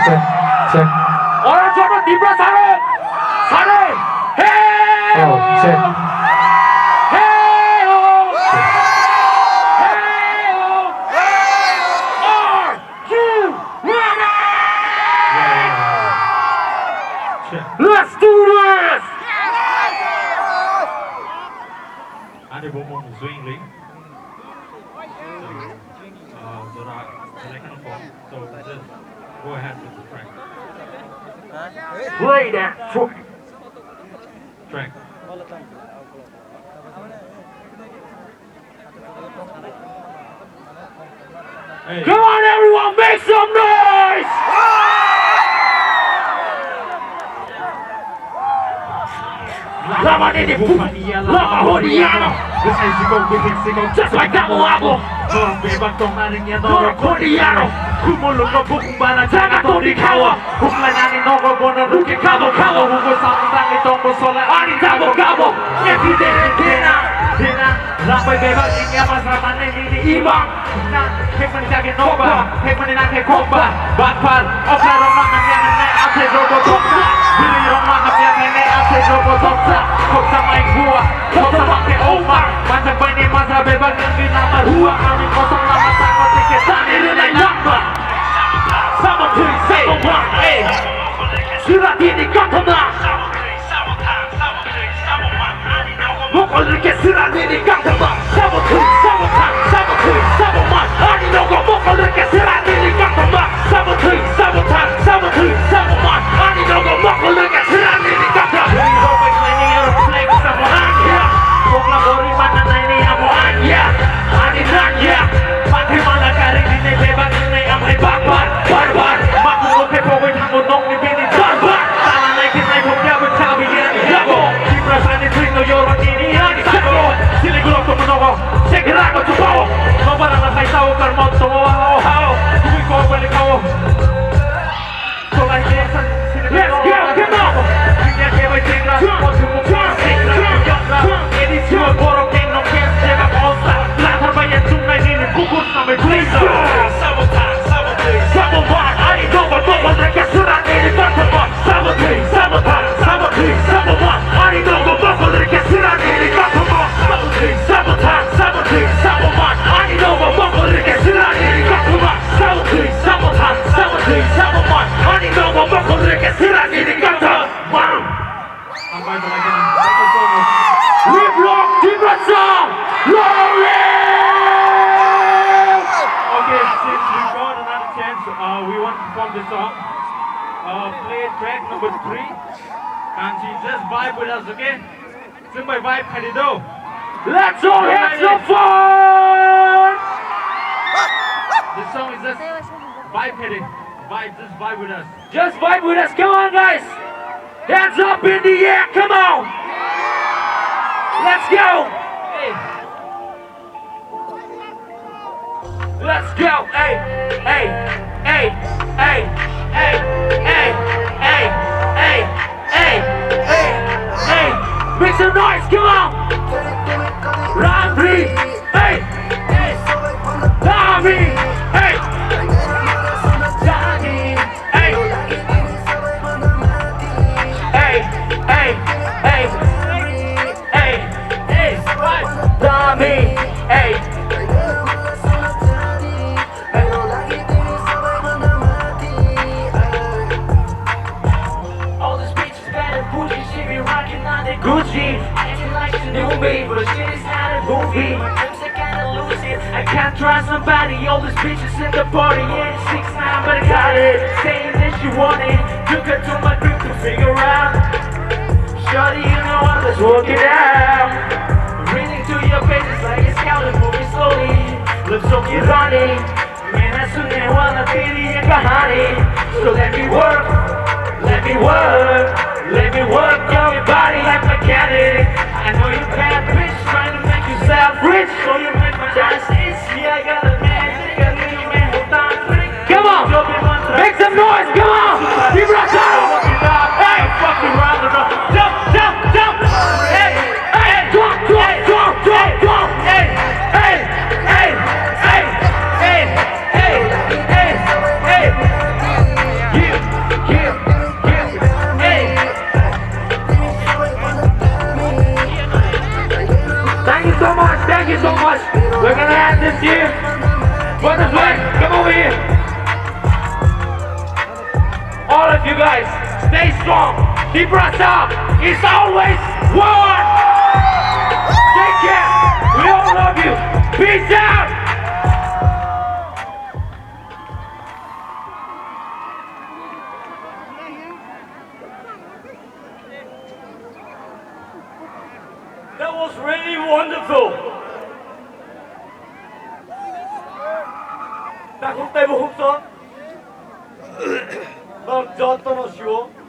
check. Aro Joto TIPRASA Hey! Oh, check. Let's do this! Ada bomong swingling. So that selection form. So just go ahead with the track. Play that Track. Hey. Come on, everyone, make some noise! Lama ini lama hodiano. Just like kamu aku. Bebas tong naringnya noro Hodiano. Kumulong no bukong bana Jangan kau dikawa. Kumlanani noko bono ruki kabo Hugo samang itong bosola Ani kabo. Dina Lampai bebas ini mas ramane ini ibang Na hekman jage noba Hekman inake komba Bakpar Okla romangan yang naik ase jogo toksa Bili romangan yang naik ase jogo toksa Koksa main gua Koksa make omar Macam bani masa bebas yang dinamar Hua angin kosong lama takut tiket Tani renai lama Sama tui sama wan Surat ini kantona Mukul rike surat ini kantona Sama tui sama wan Ani nogo mukul rike surat ini kantona Sama tui sama wan Ani nogo mukul rike surat ini kantona Dari robek ini aeroplane sama anja Kokla bori mana ini amo anja Ani nanya Pati mana kari ini bebas ini amai barbar Maku oke pokoknya tango nong ni bini barbar Tanah naikin naik hokya bercabi yang jago TIPRASA ni twin no yoron ini yang sago Sili gulok to menogo segera ko tubawo No barang na tayo karmot to hao Kuwi ko balik ako So like this Let's go, come on Kanya kewe tingla Osu mo tingla Edisyon borok king no kes Jeba konsa Latar bayan sungai nini kukur sampai blazer Sama wan Ani double mereka surat ini kantong Sama wan Ani double mereka surat ini kantong Sama wan Ani double mereka surat ini kantong Sama wan Ani double mereka surat ini kantong Sampai lagi second solo. We block TIPRASA Okay, since we got another chance, we want to perform the song. Play track number 3. And she just vibe with us, okay? Sing by vibe, Kadido. Let's all have some fun! This song is just vibe heading. Just vibe with us. Just vibe with us, come on guys! Hands up in the air, come on! Let's go! Hey, Let's go! Hey! Make some noise, come on! Round 3! Hey! Tommy! Hey! Tommy! Hey! All these bitches bad and bougie, she be rockin' on the Gucci. And she likes to do me, but shit is not a movie. My dreams are kinda lucid. I can't trust somebody. All these bitches in the party, yeah, 6'9", but I got it. Saying that she want it. Took her to my crib to figure out. Shorty, you know I'm just working out. Reading to your pages like a scout and moving slowly. Looks so ironic. Man, I soon wanna be the kahani. So let me work your body like mechanic. I know you bad bitch trying to make yourself rich. So you make my eyes see I got a man, think I need a man, hold on. Come on, make some noise, come on. TIPRASA! Hey, fucking round the road. Jump. Hey, jump. Hey. Where's the flag? Come over here. All of you guys, stay strong. TIPRASA is always one. Take care. We all love you. Peace out. That was really wonderful. Tá com tempo, Rupson? Aro Joto no show.